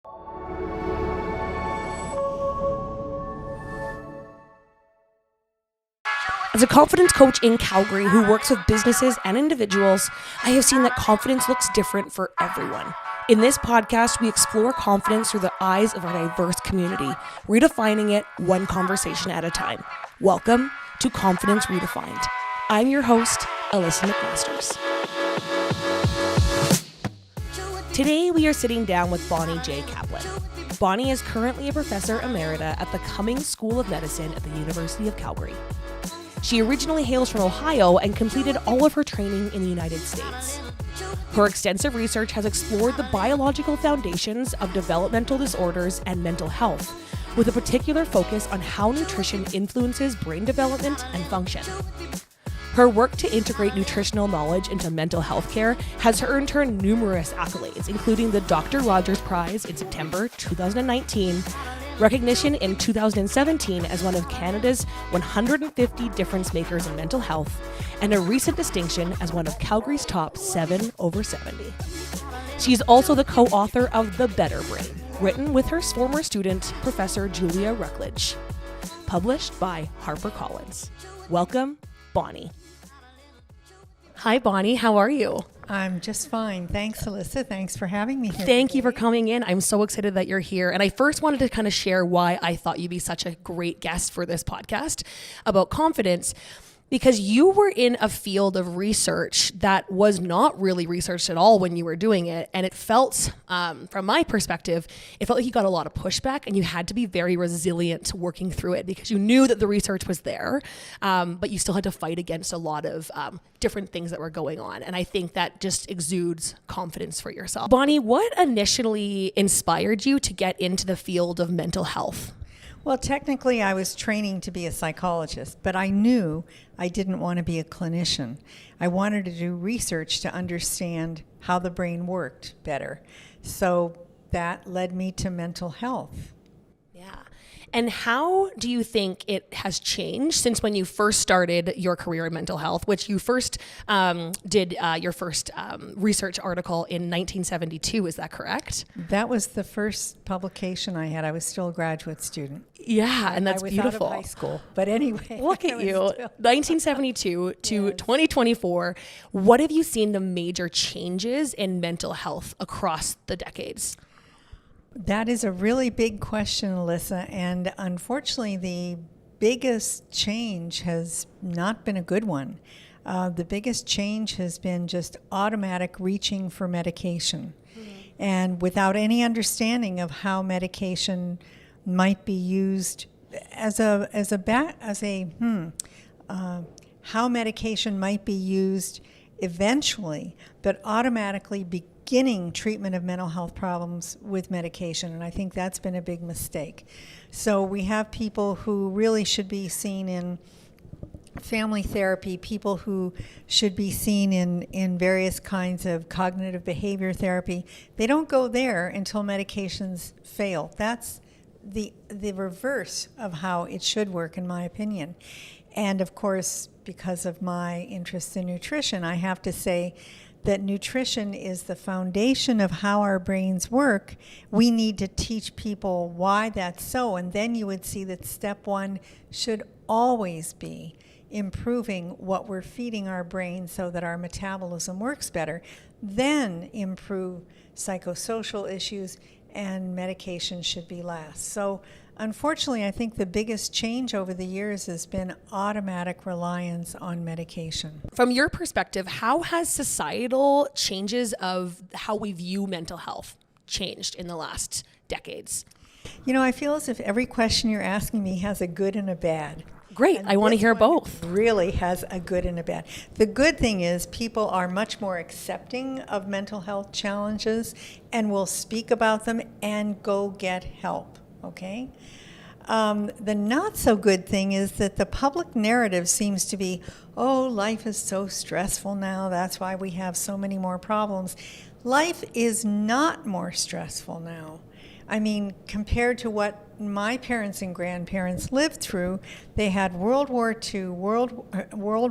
As a confidence coach in Calgary who works with businesses and individuals, I have seen that confidence looks different for everyone. In this podcast, we explore confidence through the eyes of our diverse community, redefining it one conversation at a time. Welcome to Confidence Redefined. I'm your host, Alyssa McMasters. Today, we are sitting down with Bonnie J. Kaplan. Bonnie is currently a professor emerita at the Cumming School of Medicine at the University of Calgary. She originally hails from Ohio and completed all of her training in the United States. Her extensive research has explored the biological foundations of developmental disorders and mental health, with a particular focus on how nutrition influences brain development and function. Her work to integrate nutritional knowledge into mental health care has earned her numerous accolades, including the Dr. Rogers Prize in September 2019, recognition in 2017 as one of Canada's 150 difference makers in mental health, and a recent distinction as one of Calgary's top 7 over 70. She's also the co-author of The Better Brain, written with her former student, Professor Julia Ruckledge, published by HarperCollins. Welcome, Bonnie. Hi, Bonnie. How are you? I'm just fine. Thanks, Alyssa. Thanks for having me here. Thank you for coming in. I'm so excited that you're here. And I first wanted to kind of share why I thought you'd be such a great guest for this podcast about confidence, because you were in a field of research that was not really researched at all when you were doing it. And it felt, from my perspective, it felt like you got a lot of pushback and you had to be very resilient working through it because you knew that the research was there, but you still had to fight against a lot of different things that were going on. And I think that just exudes confidence for yourself. Bonnie, what initially inspired you to get into the field of mental health? Well, technically, I was training to be a psychologist, but I knew I didn't want to be a clinician. I wanted to do research to understand how the brain worked better. So that led me to mental health. Yeah. And how do you think it has changed since when you first started your career in mental health, which you first did your first research article in 1972, is that correct? That was the first publication I had. I was still a graduate student. Yeah, and that's beautiful. Out of high school, but anyway. Look at you, 1972 to 2024. What have you seen the major changes in mental health across the decades? That is a really big question, Alyssa, and unfortunately the biggest change has not been a good one. The biggest change has been just automatic reaching for medication, and without any understanding of how medication might be used how medication might be used eventually, but automatically beginning treatment of mental health problems with medication, and I think that's been a big mistake. So we have people who really should be seen in family therapy, people who should be seen in various kinds of cognitive behavior therapy. They don't go there until medications fail. That's the reverse of how it should work, in my opinion. And of course, because of my interest in nutrition, I have to say that nutrition is the foundation of how our brains work. We need to teach people why that's so, and then you would see that step one should always be improving what we're feeding our brain so that our metabolism works better, then improve psychosocial issues, and medication should be last. So unfortunately, I think the biggest change over the years has been automatic reliance on medication. From your perspective, how has societal changes of how we view mental health changed in the last decades? You know, I feel as if every question you're asking me has a good and a bad. Great. I want to hear both. Really has a good and a bad. The good thing is people are much more accepting of mental health challenges and will speak about them and go get help, okay? The not so good thing is that the public narrative seems to be, oh, life is so stressful now, that's why we have so many more problems. Life is not more stressful now. I mean, compared to what what my parents and grandparents lived through, they had World War II, World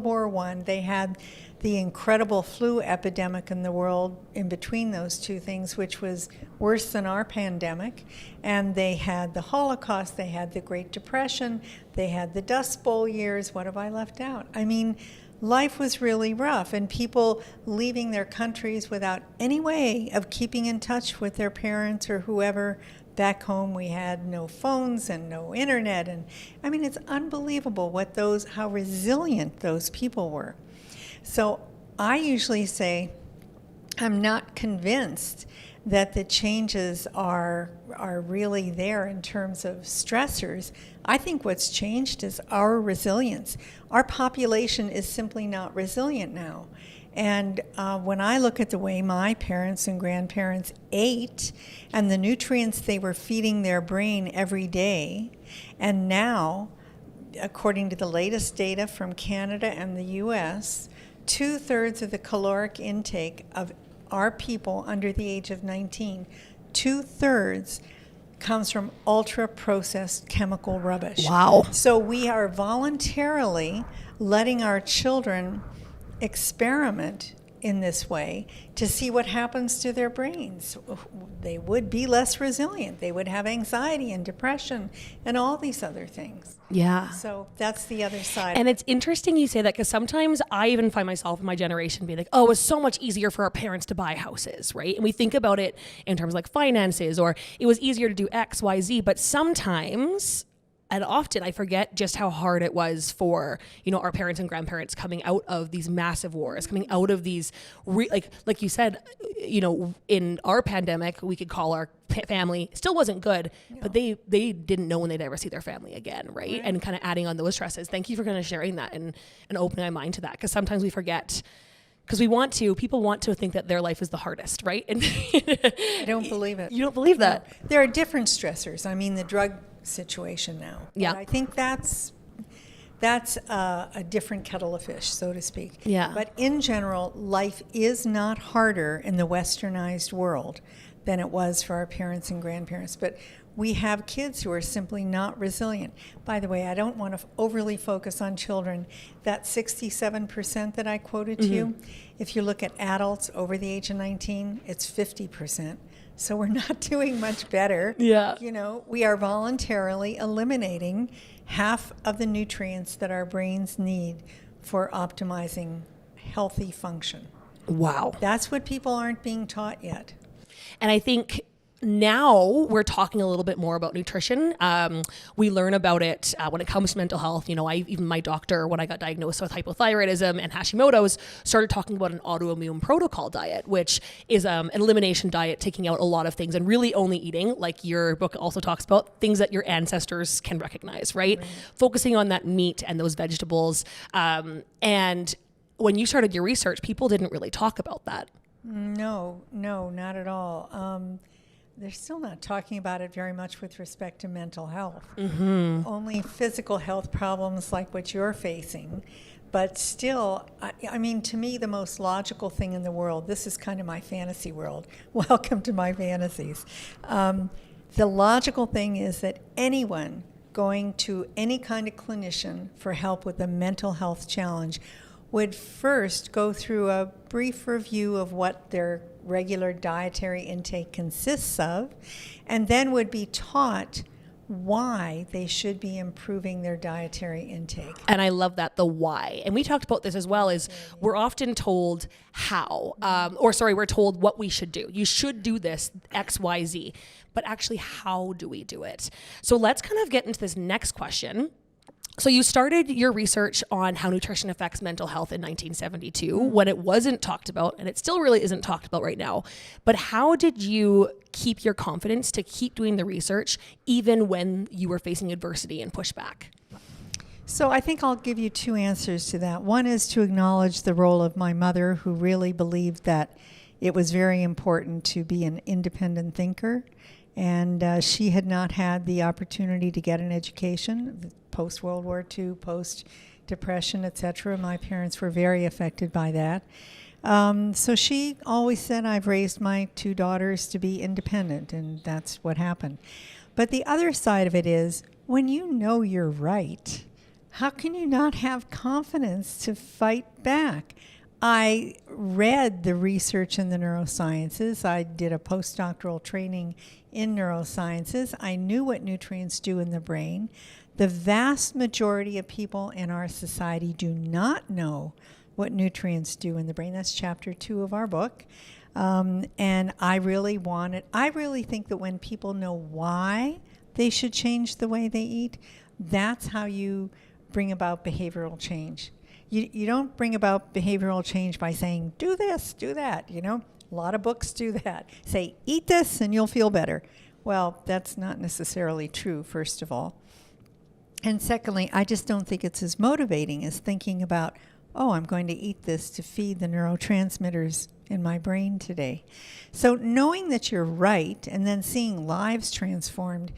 War I, they had the incredible flu epidemic in the world in between those two things, which was worse than our pandemic. And they had the Holocaust, they had the Great Depression, they had the Dust Bowl years. What have I left out? I mean, life was really rough, and people leaving their countries without any way of keeping in touch with their parents or whoever. Back home, we had no phones and no internet, and I mean, it's unbelievable how resilient those people were. So I usually say, I'm not convinced that the changes are really there in terms of stressors. I think what's changed is our resilience. Our population is simply not resilient now. And when I look at the way my parents and grandparents ate and the nutrients they were feeding their brain every day, and now, according to the latest data from Canada and the US, 2/3 of the caloric intake of our people under the age of 19, 2/3 comes from ultra-processed chemical rubbish. Wow. So we are voluntarily letting our children experiment in this way to see what happens to their brains. They would be less resilient. They would have anxiety and depression and all these other things. Yeah. So that's the other side. And it's interesting you say that, because sometimes I even find myself in my generation being like, oh, it was so much easier for our parents to buy houses, right? And we think about it in terms of like finances, or it was easier to do X, Y, Z. But sometimes, and often, I forget just how hard it was for, our parents and grandparents coming out of these massive wars, coming out of these, like you said, in our pandemic, we could call our family, still wasn't good, but they didn't know when they'd ever see their family again, right? And kind of adding on those stresses. Thank you for kind of sharing that and opening my mind to that, because sometimes we forget. Because people want to think that their life is the hardest, right? And I don't believe it. You don't believe that? No. There are different stressors. I mean, the drug situation now. Yeah. But I think that's a different kettle of fish, so to speak. Yeah. But in general, life is not harder in the westernized world than it was for our parents and grandparents. But we have kids who are simply not resilient. By the way, I don't want to overly focus on children. That 67% that I quoted to you, if you look at adults over the age of 19, it's 50%. So we're not doing much better. Yeah. We are voluntarily eliminating half of the nutrients that our brains need for optimizing healthy function. Wow. That's what people aren't being taught yet. And I think now we're talking a little bit more about nutrition. We learn about it when it comes to mental health. Even my doctor, when I got diagnosed with hypothyroidism and Hashimoto's, started talking about an autoimmune protocol diet, which is an elimination diet, taking out a lot of things and really only eating, like your book also talks about, things that your ancestors can recognize, right? Focusing on that meat and those vegetables. And when you started your research, people didn't really talk about that. No, not at all. They're still not talking about it very much with respect to mental health. Only physical health problems like what you're facing. But still, I mean, to me, the most logical thing in the world, this is kind of my fantasy world. Welcome to my fantasies. The logical thing is that anyone going to any kind of clinician for help with a mental health challenge would first go through a brief review of what their regular dietary intake consists of, and then would be taught why they should be improving their dietary intake. And I love that, the why. And we talked about this as well, is we're often told how, we're told what we should do. You should do this, X, Y, Z. But actually, how do we do it? So let's kind of get into this next question. So you started your research on how nutrition affects mental health in 1972 when it wasn't talked about, and it still really isn't talked about right now. But how did you keep your confidence to keep doing the research even when you were facing adversity and pushback? So I think I'll give you two answers to that. One is to acknowledge the role of my mother, who really believed that it was very important to be an independent thinker. And she had not had the opportunity to get an education post-World War II, post-Depression, etc. My parents were very affected by that. So she always said, I've raised my two daughters to be independent, and that's what happened. But the other side of it is, when you know you're right, how can you not have confidence to fight back? I read the research in the neurosciences. I did a postdoctoral training in neurosciences. I knew what nutrients do in the brain. The vast majority of people in our society do not know what nutrients do in the brain. That's chapter 2 of our book. And I really think that when people know why they should change the way they eat, that's how you bring about behavioral change. You don't bring about behavioral change by saying, do this, do that, A lot of books do that. Say, eat this and you'll feel better. Well, that's not necessarily true, first of all. And secondly, I just don't think it's as motivating as thinking about, oh, I'm going to eat this to feed the neurotransmitters in my brain today. So knowing that you're right and then seeing lives transformed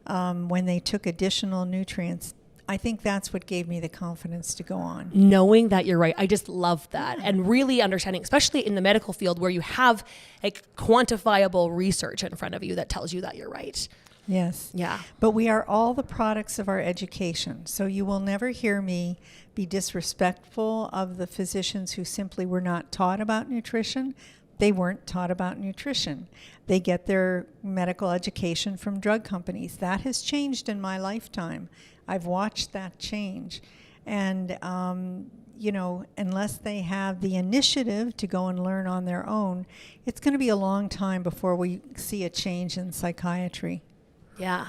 when they took additional nutrients, I think that's what gave me the confidence to go on. Knowing that you're right. I just love that. And really understanding, especially in the medical field where you have quantifiable research in front of you that tells you that you're right. Yes. Yeah. But we are all the products of our education. So you will never hear me be disrespectful of the physicians who simply were not taught about nutrition. They weren't taught about nutrition. They get their medical education from drug companies. That has changed in my lifetime. I've watched that change. And, unless they have the initiative to go and learn on their own, it's going to be a long time before we see a change in psychiatry. Yeah.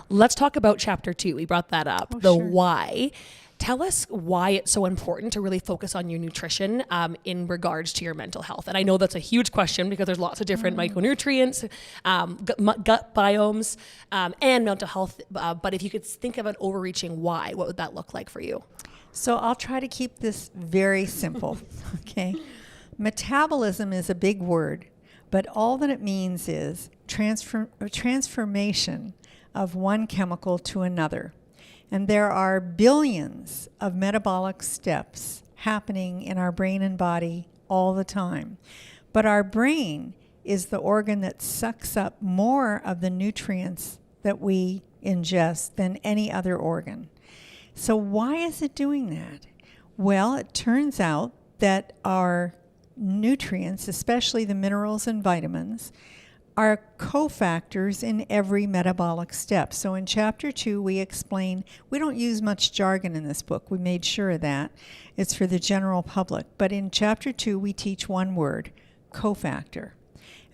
Let's talk about chapter 2. We brought that up, Sure. why. Tell us why it's so important to really focus on your nutrition in regards to your mental health. And I know that's a huge question because there's lots of different micronutrients, gut biomes, and mental health. But if you could think of an overreaching why, what would that look like for you? So I'll try to keep this very simple, okay? Metabolism is a big word, but all that it means is transformation of one chemical to another. And there are billions of metabolic steps happening in our brain and body all the time. But our brain is the organ that sucks up more of the nutrients that we ingest than any other organ. So why is it doing that? Well, it turns out that our nutrients, especially the minerals and vitamins, are cofactors in every metabolic step. So in chapter 2, we explain, we don't use much jargon in this book. We made sure of that. It's for the general public. But in chapter 2, we teach one word, cofactor.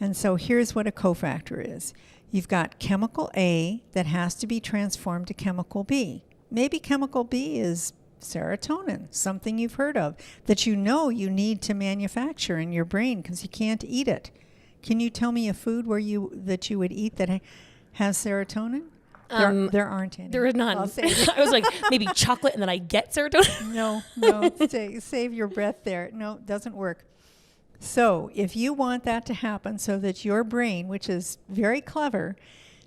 And so here's what a cofactor is. You've got chemical A that has to be transformed to chemical B. Maybe chemical B is serotonin, something you've heard of, that you know you need to manufacture in your brain because you can't eat it. Can you tell me a food that you would eat that has serotonin? There aren't any. There is none. I was like, maybe chocolate and then I get serotonin. No, save your breath there. No, it doesn't work. So if you want that to happen so that your brain, which is very clever,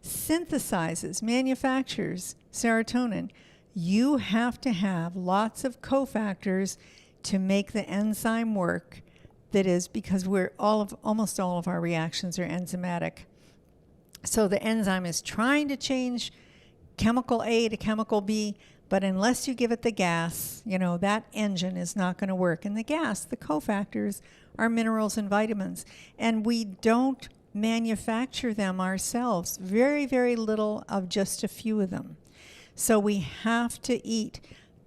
synthesizes, manufactures serotonin, you have to have lots of cofactors to make the enzyme work. That is because almost all of our reactions are enzymatic. So the enzyme is trying to change chemical A to chemical B, but unless you give it the gas, that engine is not going to work. And the gas, the cofactors, are minerals and vitamins. And we don't manufacture them ourselves. Very, very little of just a few of them. So we have to eat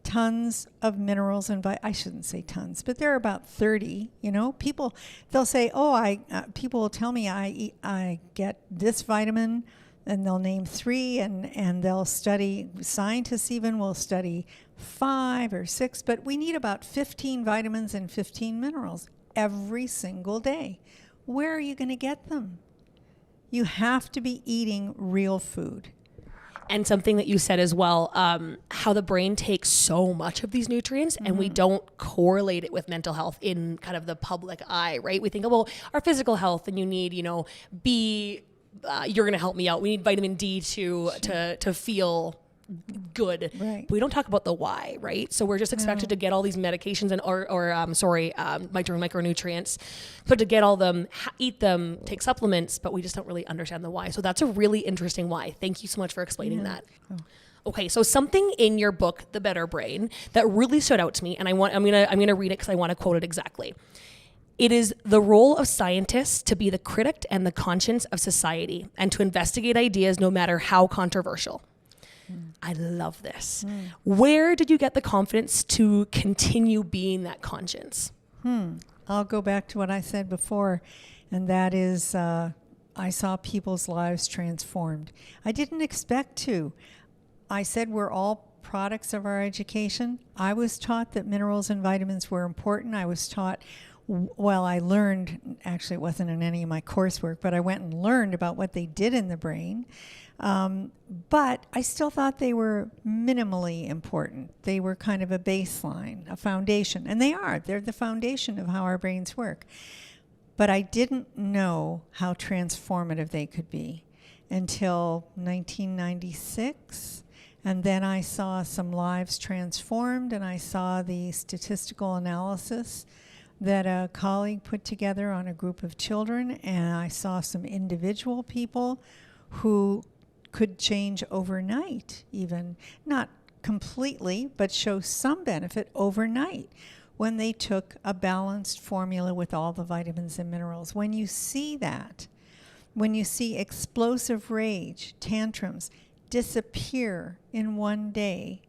tons of minerals and I shouldn't say tons, but there are about 30. People they'll say, people will tell me I get this vitamin, and they'll name 3, and they'll study. Scientists even will study 5 or 6, but we need about 15 vitamins and 15 minerals every single day. Where are you going to get them? You have to be eating real food. And something that you said as well, how the brain takes so much of these nutrients and we don't correlate it with mental health in kind of the public eye, right? We think, our physical health, and you need, B, you're going to help me out. We need vitamin D to feel good. Right. We don't talk about the why, right? So we're just expected to get all these medications and micronutrients, but to get all them, eat them, take supplements, but we just don't really understand the why. So that's a really interesting why. Thank you so much for explaining that. Okay, so something in your book, The Better Brain, that really stood out to me, and I'm gonna read it because I want to quote it exactly. It is the role of scientists to be the critic and the conscience of society and to investigate ideas no matter how controversial. I love this. Where did you get the confidence to continue being that conscience? I'll go back to what I said before, and that is I saw people's lives transformed. I didn't expect to. I said we're all products of our education. I was taught that minerals and vitamins were important. I was taught, well, I learned, actually it wasn't in any of my coursework, but I went and learned about what they did in the brain. But I still thought they were minimally important. They were kind of a baseline, a foundation. And they are. They're the foundation of how our brains work. But I didn't know how transformative they could be until 1996. And then I saw some lives transformed, and I saw the statistical analysis that a colleague put together on a group of children, and I saw some individual people who could change overnight, even not completely, but show some benefit overnight when they took a balanced formula with all the vitamins and minerals. When you see that, when you see explosive rage, tantrums disappear in one day,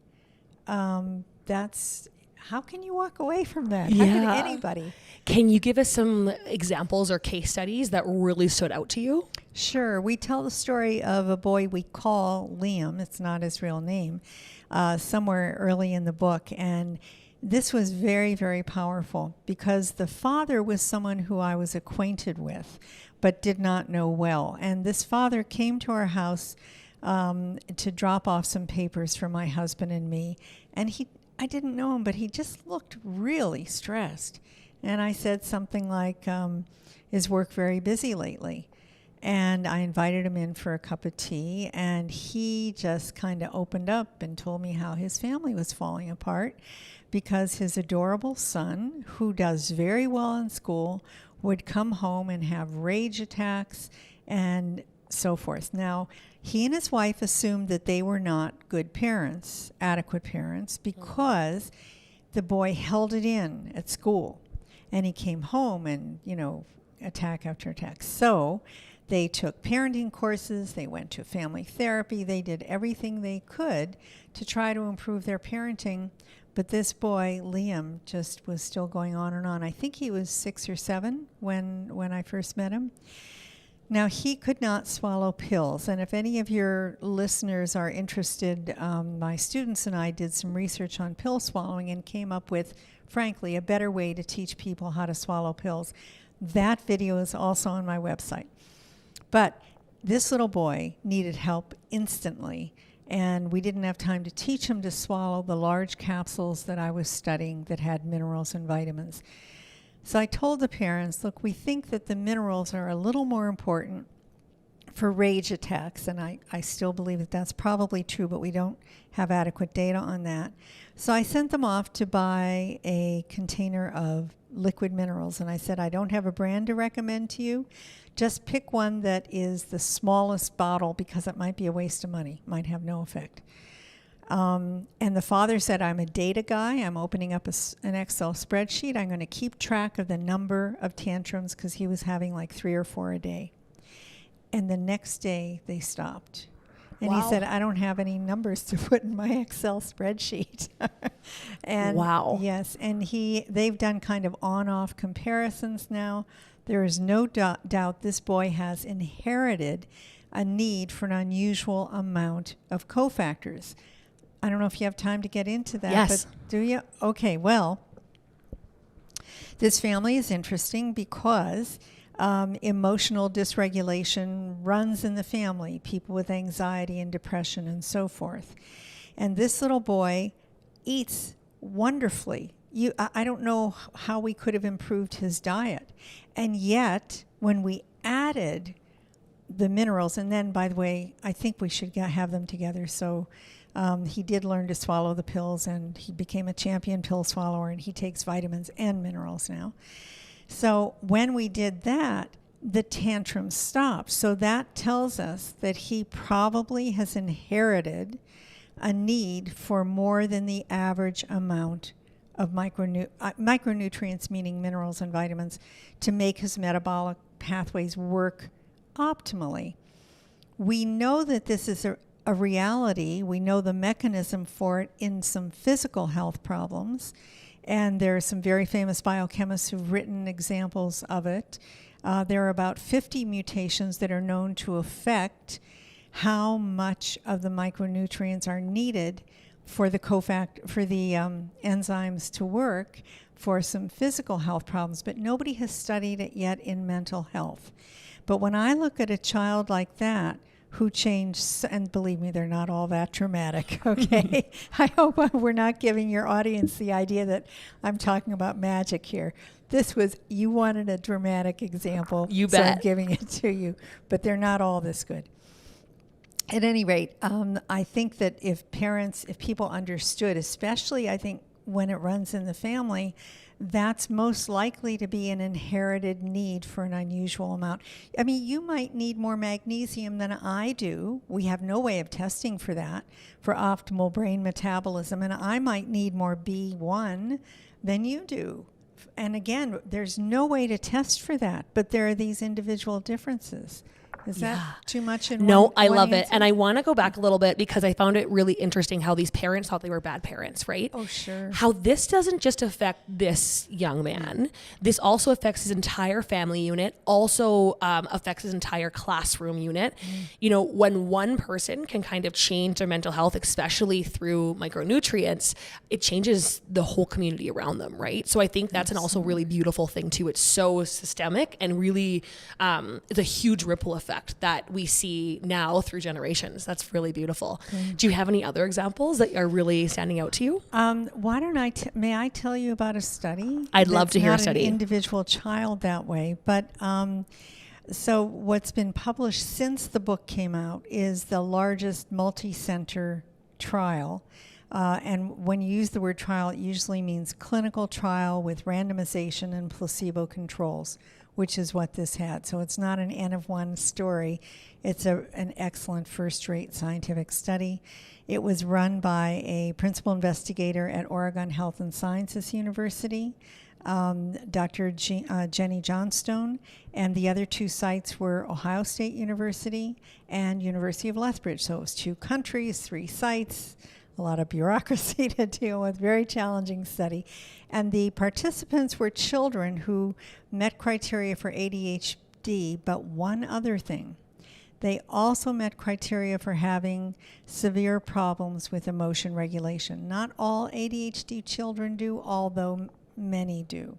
that's, how can you walk away from that? How can anybody? Can you give us some examples or case studies that really stood out to you? Sure. We tell the story of a boy we call Liam. It's not his real name, somewhere early in the book. And this was very, very powerful because the father was someone who I was acquainted with but did not know well. And this father came to our house to drop off some papers for my husband and me. And I didn't know him, but he just looked really stressed. And I said something like, is work very busy lately? And I invited him in for a cup of tea, and he just kind of opened up and told me how his family was falling apart because his adorable son, who does very well in school, would come home and have rage attacks and so forth. Now, he and his wife assumed that they were not good parents, adequate parents, because the boy held it in at school. And he came home and, attack after attack. So they took parenting courses, they went to family therapy, they did everything they could to try to improve their parenting. But this boy, Liam, just was still going on and on. I think he was 6 or 7 when I first met him. Now, he could not swallow pills, and if any of your listeners are interested, my students and I did some research on pill swallowing and came up with, frankly, a better way to teach people how to swallow pills. That video is also on my website. But this little boy needed help instantly, and we didn't have time to teach him to swallow the large capsules that I was studying that had minerals and vitamins. So I told the parents, look, we think that the minerals are a little more important for rage attacks, and I still believe that that's probably true, but we don't have adequate data on that. So I sent them off to buy a container of liquid minerals, and I said, I don't have a brand to recommend to you. Just pick one that is the smallest bottle because it might be a waste of money, might have no effect. And the father said, I'm a data guy. I'm opening up an Excel spreadsheet. I'm going to keep track of the number of tantrums because he was having like 3 or 4 a day. And the next day they stopped. And he said, I don't have any numbers to put in my Excel spreadsheet. And yes, and they've done kind of on-off comparisons now. There is no doubt this boy has inherited a need for an unusual amount of cofactors. I don't know if you have time to get into that. Yes. But do you? Okay, well, this family is interesting because emotional dysregulation runs in the family, people with anxiety and depression and so forth. And this little boy eats wonderfully. I don't know how we could have improved his diet. And yet, when we added the minerals, and then, by the way, I think we should have them together so He did learn to swallow the pills, and he became a champion pill swallower, and he takes vitamins and minerals now. So when we did that, the tantrum stopped. So that tells us that he probably has inherited a need for more than the average amount of micronutrients, meaning minerals and vitamins, to make his metabolic pathways work optimally. We know that this is a reality. We know the mechanism for it in some physical health problems, and there are some very famous biochemists who've written examples of it. There are about 50 mutations that are known to affect how much of the micronutrients are needed for the enzymes to work for some physical health problems, but nobody has studied it yet in mental health. But when I look at a child like that who changed, and believe me, they're not all that dramatic, okay? I hope we're not giving your audience the idea that I'm talking about magic here. You wanted a dramatic example. You bet. So I'm giving it to you, but they're not all this good. At any rate, I think that if people understood, especially I think when it runs in the family, that's most likely to be an inherited need for an unusual amount. I mean, you might need more magnesium than I do. We have no way of testing for that, for optimal brain metabolism. And I might need more B1 than you do. And again, there's no way to test for that, but there are these individual differences. Is that too much in No, one I love answer? it. And I want to go back a little bit because I found it really interesting how these parents thought they were bad parents, right? Oh, sure. How this doesn't just affect this young man. This also affects his entire family unit, also affects his entire classroom unit. You know, when one person can kind of change their mental health, especially through micronutrients, it changes the whole community around them, right? So I think that's an also really beautiful thing too. It's so systemic and really it's a huge ripple effect that we see now through generations. That's really beautiful. Do you have any other examples that are really standing out to you? Why don't may I tell you about a study? I'd love to hear a That's not study. an individual child that way, but so what's been published since the book came out is the largest multi-center trial. And when you use the word trial, it usually means clinical trial with randomization and placebo controls, which is what this had. So it's not an N of one story. It's an excellent first-rate scientific study. It was run by a principal investigator at Oregon Health and Sciences University, Dr. Jenny Johnstone, and the other two sites were Ohio State University and University of Lethbridge. So it was 2 countries, 3 sites, a lot of bureaucracy to deal with, very challenging study. And the participants were children who met criteria for ADHD, but one other thing. They also met criteria for having severe problems with emotion regulation. Not all ADHD children do, although many do.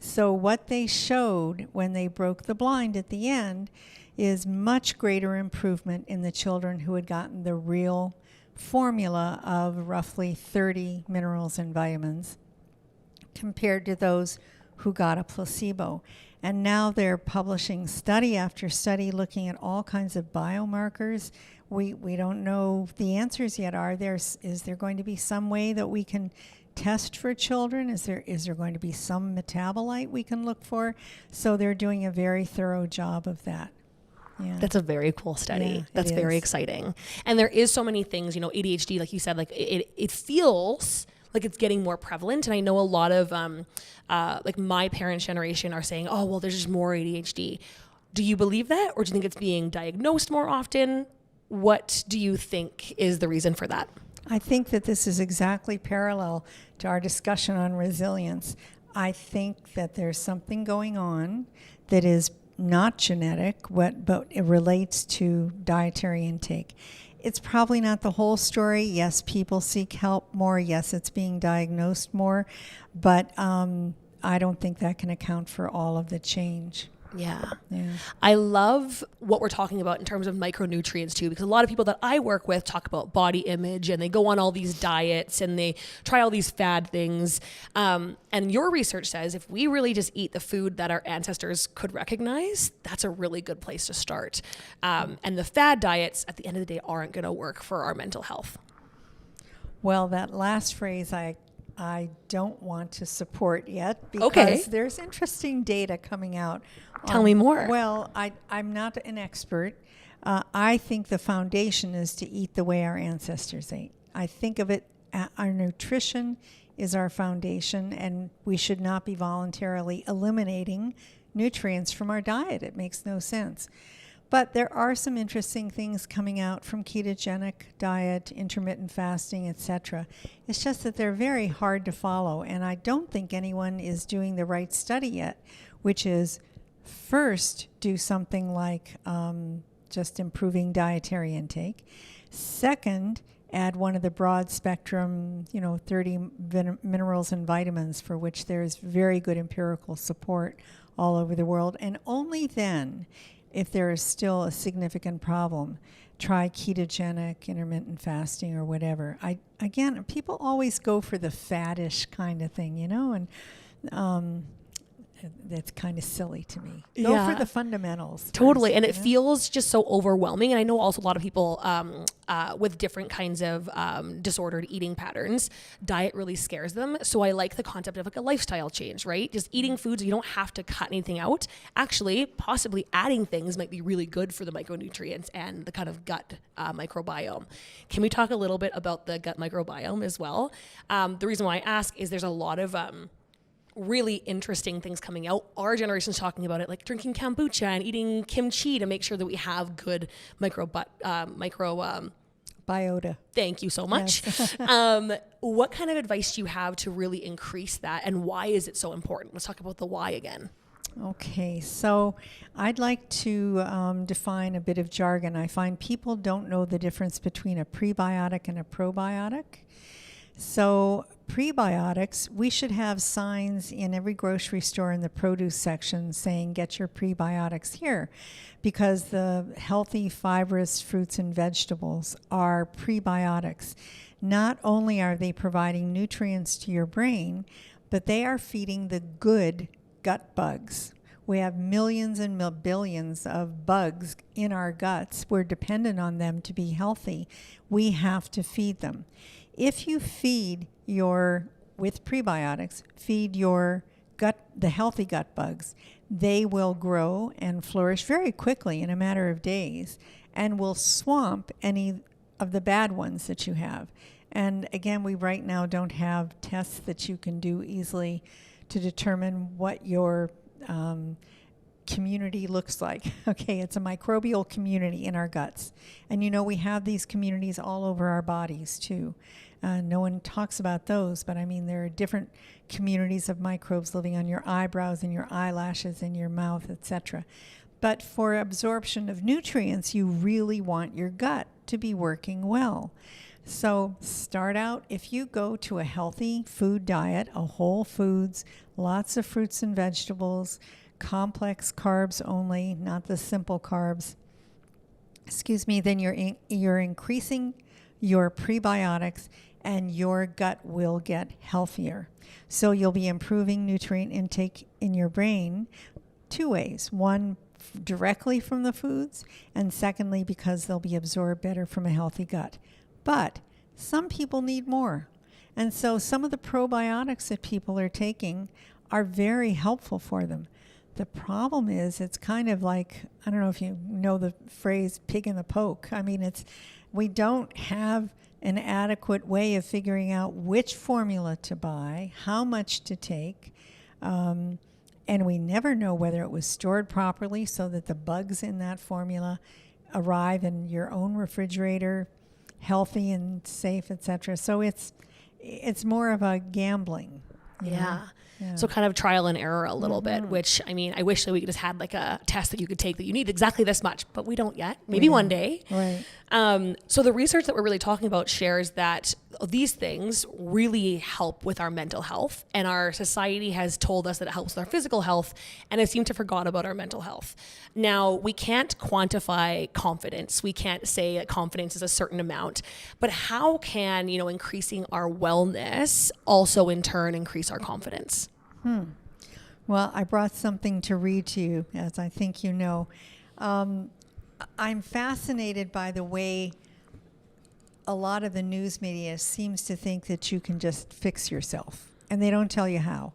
So what they showed when they broke the blind at the end is much greater improvement in the children who had gotten the real formula of roughly 30 minerals and vitamins compared to those who got a placebo. And now they're publishing study after study looking at all kinds of biomarkers. We don't know the answers yet. Is there going to be some way that we can test for children? Is there going to be some metabolite we can look for? So they're doing a very thorough job of that. Yeah. That's a very cool study. Yeah, That's very exciting. And there is so many things, ADHD, like you said, like it feels like it's getting more prevalent. And I know a lot of like my parents' generation are saying, oh, well, there's just more ADHD. Do you believe that? Or do you think it's being diagnosed more often? What do you think is the reason for that? I think that this is exactly parallel to our discussion on resilience. I think that there's something going on that is not genetic, but it relates to dietary intake. It's probably not the whole story. Yes, people seek help more. Yes, it's being diagnosed more. But I don't think that can account for all of the change. Yeah. Yeah. I love what we're talking about in terms of micronutrients too, because a lot of people that I work with talk about body image and they go on all these diets and they try all these fad things. And your research says if we really just eat the food that our ancestors could recognize, that's a really good place to start. And the fad diets at the end of the day aren't going to work for our mental health. Well, that last phrase I don't want to support yet because Okay. there's interesting data coming out. Tell me more. Well, I'm not an expert. I think the foundation is to eat the way our ancestors ate. I think of it, our nutrition is our foundation, and we should not be voluntarily eliminating nutrients from our diet. It makes no sense. But there are some interesting things coming out from ketogenic diet, intermittent fasting, etc. It's just that they're very hard to follow, and I don't think anyone is doing the right study yet, which is first do something like just improving dietary intake. Second, add one of the broad spectrum, 30 minerals and vitamins for which there's very good empirical support all over the world. And only then, if there is still a significant problem, try ketogenic, intermittent fasting, or whatever. Again, people always go for the faddish kind of thing, and that's kind of silly to me. Go for the fundamentals. Totally. First, And it feels just so overwhelming. And I know also a lot of people with different kinds of disordered eating patterns, diet really scares them. So I like the concept of like a lifestyle change, right? Just eating foods, you don't have to cut anything out. Actually, possibly adding things might be really good for the micronutrients and the kind of gut microbiome. Can we talk a little bit about the gut microbiome as well? The reason why I ask is there's a lot of really interesting things coming out. Our generation's talking about it, like drinking kombucha and eating kimchi to make sure that we have good biota. Thank you so much. Yes. What kind of advice do you have to really increase that, and why is it so important? Let's talk about the why again. Okay, so I'd like to define a bit of jargon. I find people don't know the difference between a prebiotic and a probiotic. So prebiotics, we should have signs in every grocery store in the produce section saying, get your prebiotics here, because the healthy fibrous fruits and vegetables are prebiotics. Not only are they providing nutrients to your brain, but they are feeding the good gut bugs. We have millions and billions of bugs in our guts. We're dependent on them to be healthy. We have to feed them. If you feed with prebiotics, feed your gut, the healthy gut bugs, they will grow and flourish very quickly in a matter of days and will swamp any of the bad ones that you have. And again, we right now don't have tests that you can do easily to determine what your community looks like. Okay, it's a microbial community in our guts. And we have these communities all over our bodies too. No one talks about those, but I mean, there are different communities of microbes living on your eyebrows and your eyelashes and your mouth, etc. But for absorption of nutrients, you really want your gut to be working well. So start out, if you go to a healthy food diet, a whole foods, lots of fruits and vegetables, complex carbs only, not the simple carbs, then you're increasing your prebiotics and your gut will get healthier. So you'll be improving nutrient intake in your brain two ways. One, directly from the foods, and secondly, because they'll be absorbed better from a healthy gut. But some people need more. And so some of the probiotics that people are taking are very helpful for them. The problem is it's kind of like, I don't know if you know the phrase pig in the poke. I mean, we don't have an adequate way of figuring out which formula to buy, how much to take, and we never know whether it was stored properly so that the bugs in that formula arrive in your own refrigerator healthy and safe, etc. So it's more of a gambling. Yeah. So kind of trial and error a little bit, which, I mean, I wish that we just had like a test that you could take that you need exactly this much, but we don't yet. Maybe one day. Right. So the research that we're really talking about shares that these things really help with our mental health, and our society has told us that it helps with our physical health, and I seem to forgot about our mental health. Now, we can't quantify confidence. We can't say that confidence is a certain amount, but how can, increasing our wellness also in turn increase our confidence? Well, I brought something to read to you, as I think you know. I'm fascinated by the way a lot of the news media seems to think that you can just fix yourself, and they don't tell you how.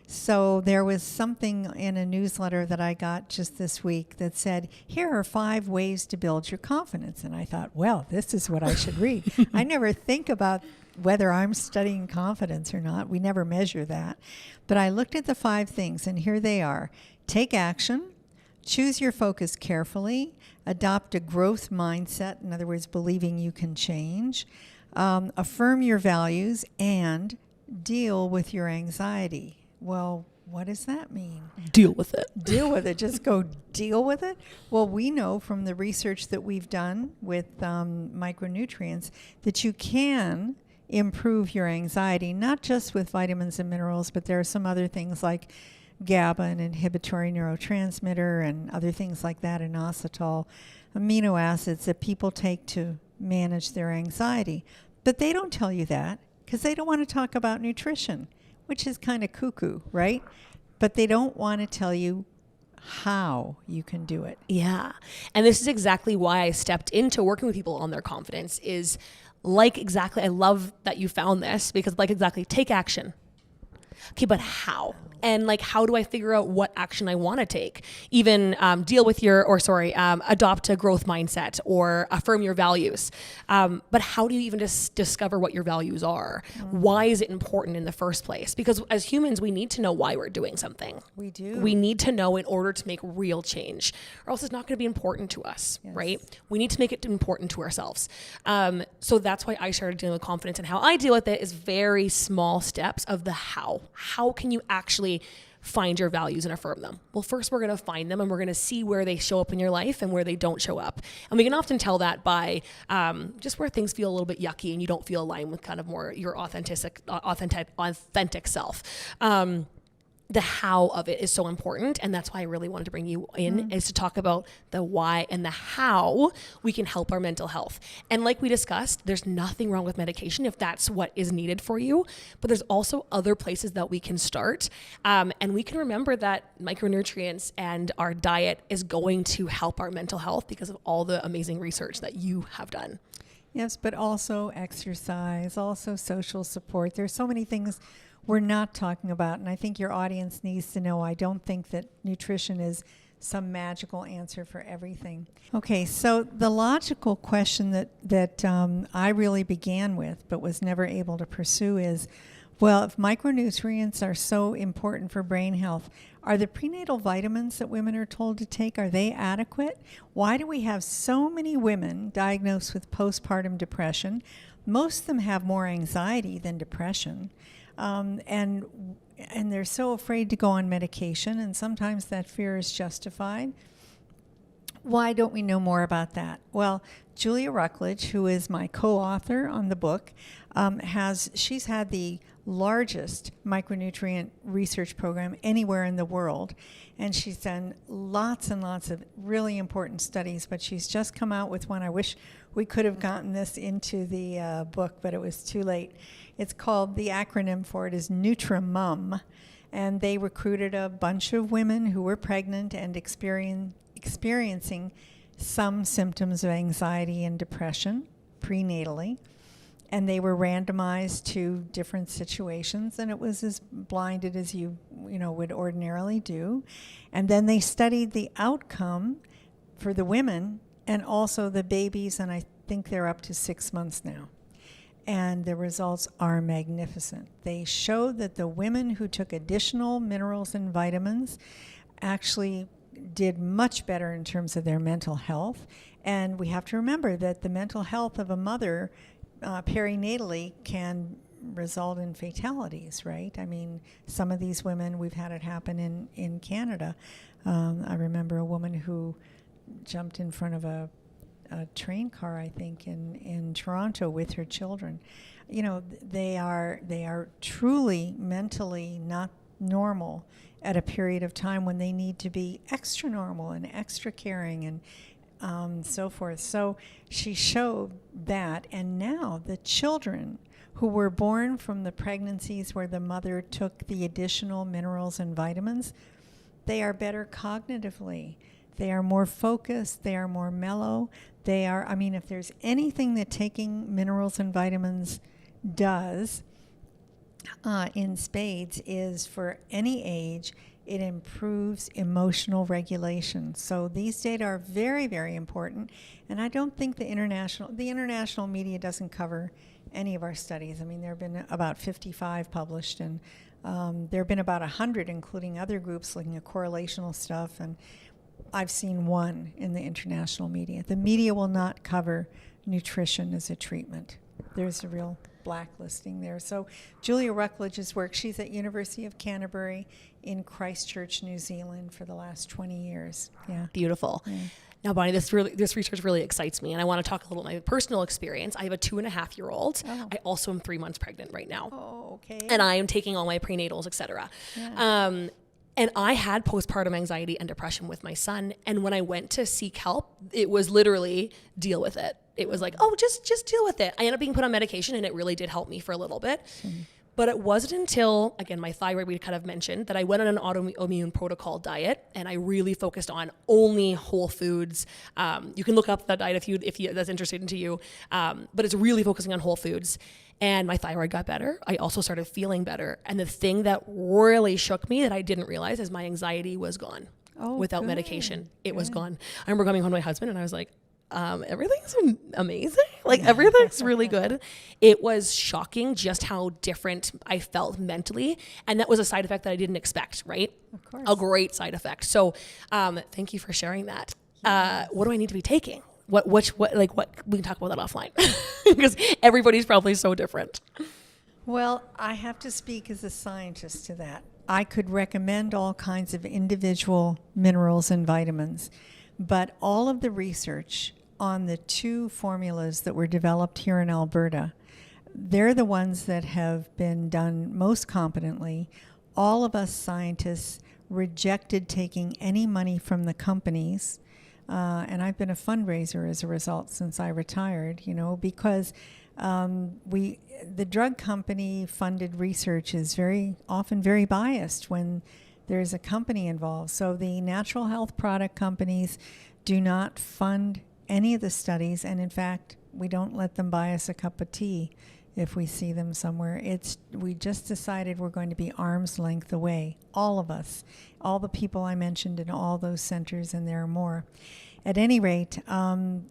So there was something in a newsletter that I got just this week that said, here are 5 ways to build your confidence. And I thought, well, this is what I should read. I never think about whether I'm studying confidence or not. We never measure that. But I looked at the 5 things, and here they are. Take action, choose your focus carefully, adopt a growth mindset, in other words, believing you can change, affirm your values, and deal with your anxiety. Well, what does that mean? Deal with it. Deal with it. Just go deal with it? Well, we know from the research that we've done with micronutrients that you can improve your anxiety, not just with vitamins and minerals, but there are some other things like GABA, an inhibitory neurotransmitter, and other things like that, inositol, amino acids that people take to manage their anxiety. But they don't tell you that because they don't want to talk about nutrition, which is kind of cuckoo, right? But they don't want to tell you how you can do it. Yeah. And this is exactly why I stepped into working with people on their confidence is I love that you found this because exactly, take action. Okay, but how? And how do I figure out what action I want to take? Even adopt a growth mindset or affirm your values. But how do you even just discover what your values are? Why is it important in the first place? Because as humans, we need to know why we're doing something. We do. We need to know in order to make real change, or else it's not going to be important to us, right? We need to make it important to ourselves. So that's why I started dealing with confidence, and how I deal with it is very small steps of the how. How can you actually find your values and affirm them? Well, first we're going to find them, and we're going to see where they show up in your life and where they don't show up. And we can often tell that by just where things feel a little bit yucky and you don't feel aligned with kind of more your authentic self. The how of it is so important, and that's why I really wanted to bring you in, is to talk about the why and the how we can help our mental health. And like we discussed, there's nothing wrong with medication if that's what is needed for you, but there's also other places that we can start, and we can remember that micronutrients and our diet is going to help our mental health because of all the amazing research that you have done. Yes, but also exercise, also social support. There's so many things we're not talking about, and I think your audience needs to know I don't think that nutrition is some magical answer for everything. Okay, so the logical question that I really began with but was never able to pursue is, well, if micronutrients are so important for brain health, are the prenatal vitamins that women are told to take, are they adequate? Why do we have so many women diagnosed with postpartum depression? Most of them have more anxiety than depression. And they're so afraid to go on medication, and sometimes that fear is justified. Why don't we know more about that? Well, Julia Ruckledge, who is my co-author on the book, she's had the largest micronutrient research program anywhere in the world, and she's done lots and lots of really important studies, but she's just come out with one. I wish we could have gotten this into the book, but it was too late. It's called, the acronym for it is NutriMum, and they recruited a bunch of women who were pregnant and experiencing some symptoms of anxiety and depression prenatally, and they were randomized to different situations, and it was as blinded as you would ordinarily do. And then they studied the outcome for the women and also the babies, and I think they're up to 6 months now. And the results are magnificent. They showed that the women who took additional minerals and vitamins actually did much better in terms of their mental health. And we have to remember that the mental health of a mother perinatally can result in fatalities, right? I mean, some of these women, we've had it happen in Canada. I remember a woman who jumped in front of a train car, I think, in Toronto with her children. They are truly mentally not normal at a period of time when they need to be extra normal and extra caring and so forth. So she showed that, and now the children who were born from the pregnancies where the mother took the additional minerals and vitamins, they are better cognitively. They are more focused, they are more mellow, They are, I mean, if there's anything that taking minerals and vitamins does in spades is for any age, it improves emotional regulation. So these data are very, very important. And I don't think the international media doesn't cover any of our studies. I mean, there have been about 55 published, and there have been about 100, including other groups looking at correlational stuff. And I've seen one in the international media. The media will not cover nutrition as a treatment. There's a real blacklisting there. So Julia Ruckledge's work, she's at University of Canterbury in Christchurch, New Zealand for the last 20 years. Yeah. Beautiful. Yeah. Now, Bonnie, this research really excites me, and I want to talk a little about my personal experience. I have a 2.5-year-old. Oh. I also am 3 months pregnant right now. Oh, okay. And I am taking all my prenatals, etc. Yeah. And I had postpartum anxiety and depression with my son. And when I went to seek help, it was literally deal with it. It was like, oh, just deal with it. I ended up being put on medication, and it really did help me for a little bit. Mm-hmm. But it wasn't until, again, my thyroid we kind of mentioned, that I went on an autoimmune protocol diet, and I really focused on only whole foods. You can look up that diet if that's interesting to you, but it's really focusing on whole foods. And my thyroid got better. I also started feeling better. And the thing that really shook me that I didn't realize is my anxiety was gone without medication. It was gone. I remember coming home to my husband, and I was like, everything's amazing. Like, everything's really good. It was shocking just how different I felt mentally. And that was a side effect that I didn't expect, right? Of course. A great side effect. So thank you for sharing that. What do I need to be taking? What we can talk about that offline because everybody's probably so different. Well, I have to speak as a scientist to that. I could recommend all kinds of individual minerals and vitamins, but all of the research on the 2 formulas that were developed here in Alberta, they're the ones that have been done most competently. All of us scientists rejected taking any money from the companies. And I've been a fundraiser as a result since I retired, because the drug company funded research is very often very biased when there's a company involved. So the natural health product companies do not fund any of the studies. And in fact, we don't let them buy us a cup of tea if we see them somewhere. We just decided we're going to be arm's length away, all of us, all the people I mentioned in all those centers, and there are more. At any rate,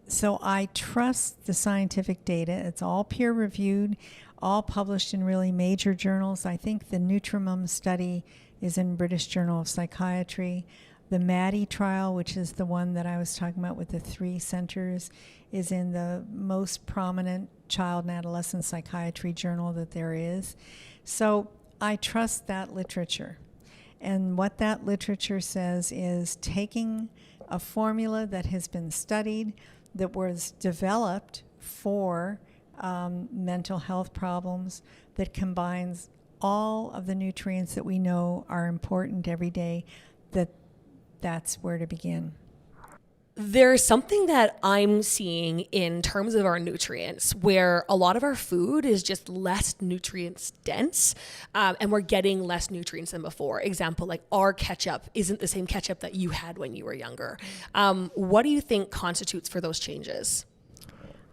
so I trust the scientific data. It's all peer-reviewed, all published in really major journals. I think the Nutrimum study is in British Journal of Psychiatry. The Maddie trial, which is the one that I was talking about with the 3 centers, is in the most prominent child and adolescent psychiatry journal that there is. So I trust that literature. And what that literature says is taking a formula that has been studied, that was developed for mental health problems, that combines all of the nutrients that we know are important every day, that's where to begin. There's something that I'm seeing in terms of our nutrients where a lot of our food is just less nutrients dense, and we're getting less nutrients than before. Example, like our ketchup isn't the same ketchup that you had when you were younger. What do you think constitutes for those changes?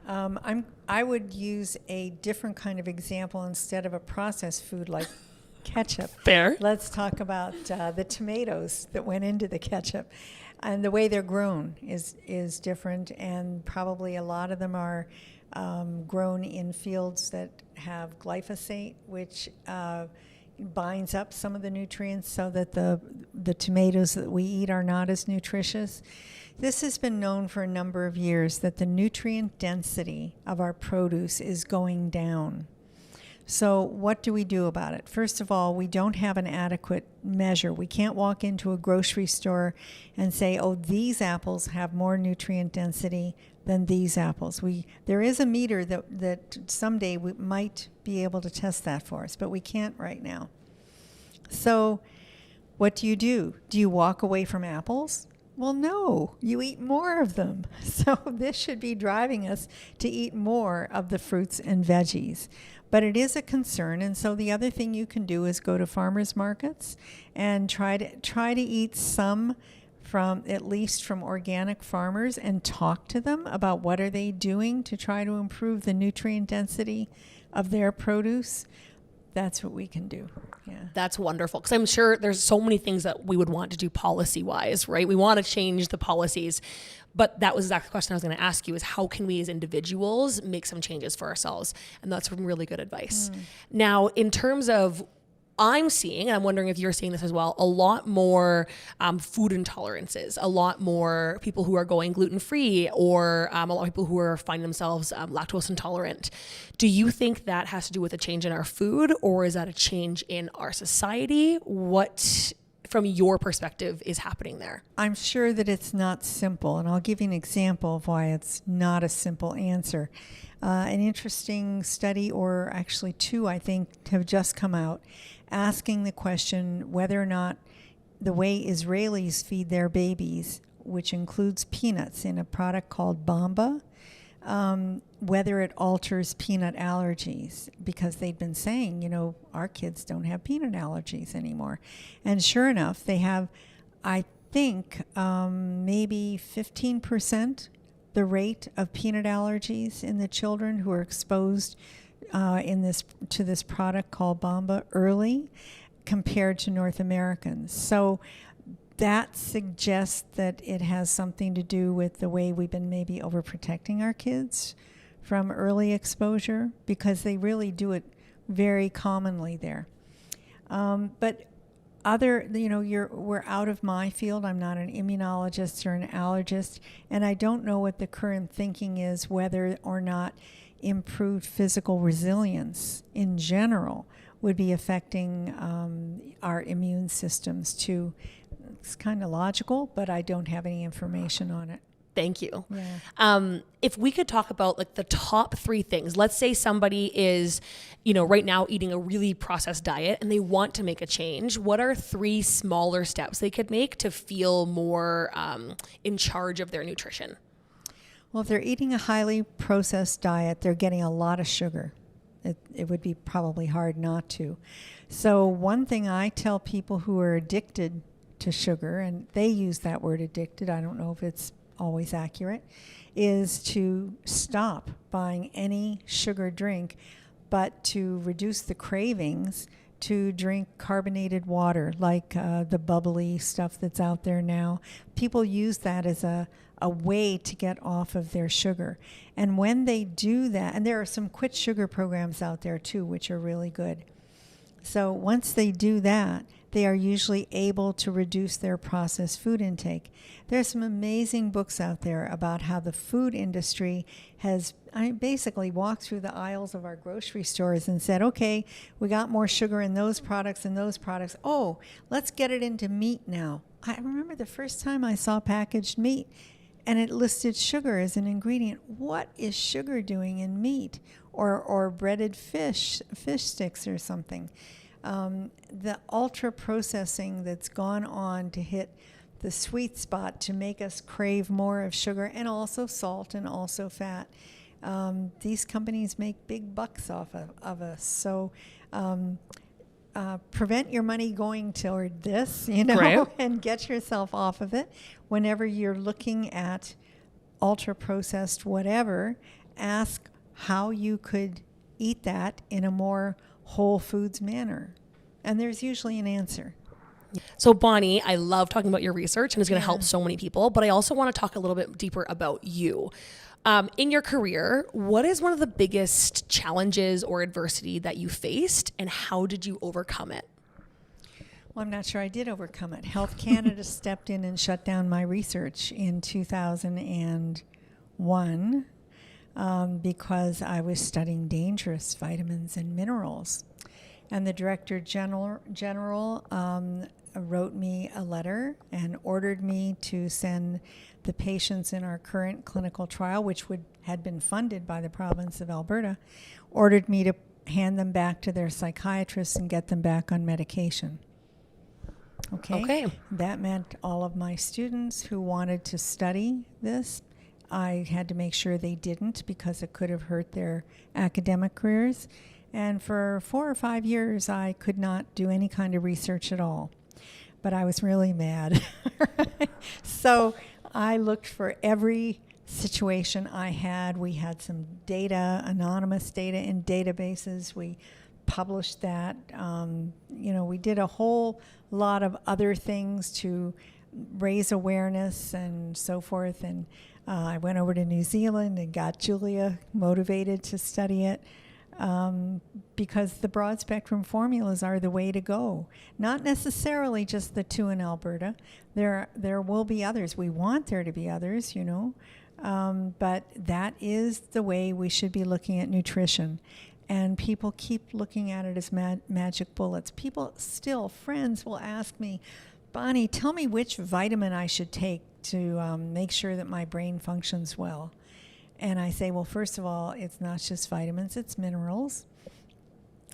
I would use a different kind of example instead of a processed food like ketchup. Fair. Let's talk about the tomatoes that went into the ketchup. And the way they're grown is different, and probably a lot of them are grown in fields that have glyphosate, which binds up some of the nutrients so that the tomatoes that we eat are not as nutritious. This has been known for a number of years that the nutrient density of our produce is going down. So what do we do about it? First of all, we don't have an adequate measure. We can't walk into a grocery store and say, oh, these apples have more nutrient density than these apples. There is a meter that someday we might be able to test that for us, but we can't right now. So what do? Do you walk away from apples? Well, no, you eat more of them. So this should be driving us to eat more of the fruits and veggies. But it is a concern, and so the other thing you can do is go to farmers markets and try to eat some at least from organic farmers, and talk to them about what are they doing to try to improve the nutrient density of their produce, that's what we can do. Yeah. That's wonderful. Because I'm sure there's so many things that we would want to do policy-wise, right? We want to change the policies. But that was exactly the question I was going to ask you, is how can we as individuals make some changes for ourselves? And that's some really good advice. Now, in terms of, I'm seeing, and I'm wondering if you're seeing this as well, a lot more food intolerances, a lot more people who are going gluten-free, or a lot of people who are finding themselves lactose intolerant. Do you think that has to do with a change in our food, or is that a change in our society? What, from your perspective, is happening there? I'm sure that it's not simple, and I'll give you an example of why it's not a simple answer. An interesting study, or actually two, I think, have just come out asking the question whether or not the way Israelis feed their babies, which includes peanuts in a product called Bamba, whether it alters peanut allergies, because they'd been saying, you know, our kids don't have peanut allergies anymore. And sure enough, they have, I think, maybe 15% the rate of peanut allergies in the children who are exposed to this product called Bamba early compared to North Americans. So that suggests that it has something to do with the way we've been maybe overprotecting our kids from early exposure, because they really do it very commonly there. But we're out of my field. I'm not an immunologist or an allergist, and I don't know what the current thinking is, whether or not improved physical resilience in general would be affecting our immune systems too. It's kind of logical, but I don't have any information on it. Thank you. Yeah. If we could talk about like the top 3 things, let's say somebody is, right now eating a really processed diet and they want to make a change. What are 3 smaller steps they could make to feel more in charge of their nutrition? Well, if they're eating a highly processed diet, they're getting a lot of sugar. It would be probably hard not to. So one thing I tell people who are addicted to sugar, and they use that word addicted, I don't know if it's always accurate, is to stop buying any sugar drink, but to reduce the cravings, to drink carbonated water, like the bubbly stuff that's out there now. People use that as a way to get off of their sugar. And when they do that, and there are some quit sugar programs out there too, which are really good. So once they do that, they are usually able to reduce their processed food intake. There's some amazing books out there about how the food industry has basically walked through the aisles of our grocery stores and said, okay, we got more sugar in those products and those products. Oh, let's get it into meat now. I remember the first time I saw packaged meat and it listed sugar as an ingredient. What is sugar doing in meat or breaded fish sticks or something? The ultra processing that's gone on to hit the sweet spot to make us crave more of sugar and also salt and also fat. These companies make big bucks off of us. So prevent your money going toward this, Right. and get yourself off of it. Whenever you're looking at ultra processed whatever, ask how you could eat that in a more whole foods manner. And there's usually an answer. So Bonnie, I love talking about your research and it's going to help so many people, but I also want to talk a little bit deeper about you. In your career, what is one of the biggest challenges or adversity that you faced, and how did you overcome it? Well, I'm not sure I did overcome it. Health Canada stepped in and shut down my research in 2001 because I was studying dangerous vitamins and minerals. And the Director General wrote me a letter and ordered me to send the patients in our current clinical trial, which had been funded by the province of Alberta, ordered me to hand them back to their psychiatrists and get them back on medication. Okay. That meant all of my students who wanted to study this, I had to make sure they didn't, because it could have hurt their academic careers. And for 4 or 5 years, I could not do any kind of research at all. but I was really mad. So I looked for every situation I had. We had some data, anonymous data in databases. We published that. We did a whole lot of other things to raise awareness and so forth. And I went over to New Zealand and got Julia motivated to study it. Because the broad spectrum formulas are the way to go. Not necessarily just the two in Alberta. There will be others. We want there to be others, but that is the way we should be looking at nutrition. And people keep looking at it as magic bullets. Friends will ask me, Bonnie, tell me which vitamin I should take to make sure that my brain functions well. And I say, well, first of all, it's not just vitamins, it's minerals.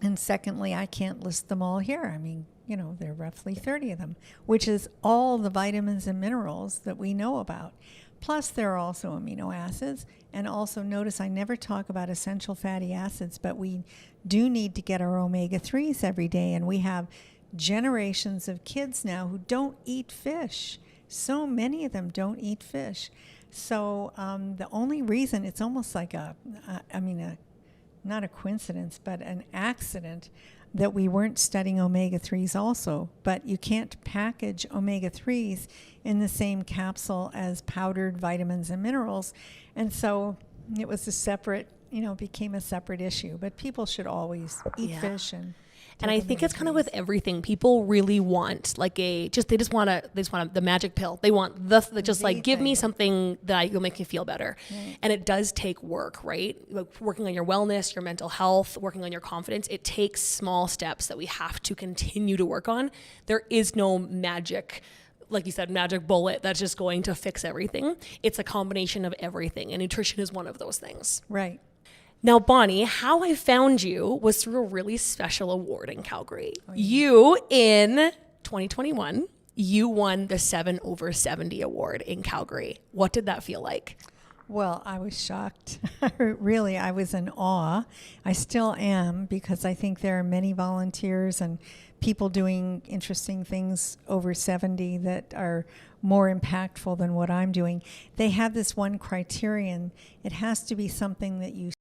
And secondly, I can't list them all here. I mean, there are roughly 30 of them, which is all the vitamins and minerals that we know about. Plus, there are also amino acids. And also, notice I never talk about essential fatty acids, but we do need to get our omega-3s every day. And we have generations of kids now who don't eat fish. So many of them don't eat fish. So the only reason, it's almost like not a coincidence, but an accident that we weren't studying omega-3s also. But you can't package omega-3s in the same capsule as powdered vitamins and minerals. And so it was became a separate issue. But people should always eat fish and I think it's kind of with everything. People really want they just want the magic pill. They want give me something that will make you feel better. Right. And it does take work, right? Like working on your wellness, your mental health, working on your confidence. It takes small steps that we have to continue to work on. There is no magic, like you said, magic bullet that's just going to fix everything. It's a combination of everything, and nutrition is one of those things. Right. Now, Bonnie, how I found you was through a really special award in Calgary. Oh, yeah. You, in 2021, you won the 7/70 award in Calgary. What did that feel like? Well, I was shocked. Really, I was in awe. I still am, because I think there are many volunteers and people doing interesting things over 70 that are more impactful than what I'm doing. They have this one criterion. It has to be something that you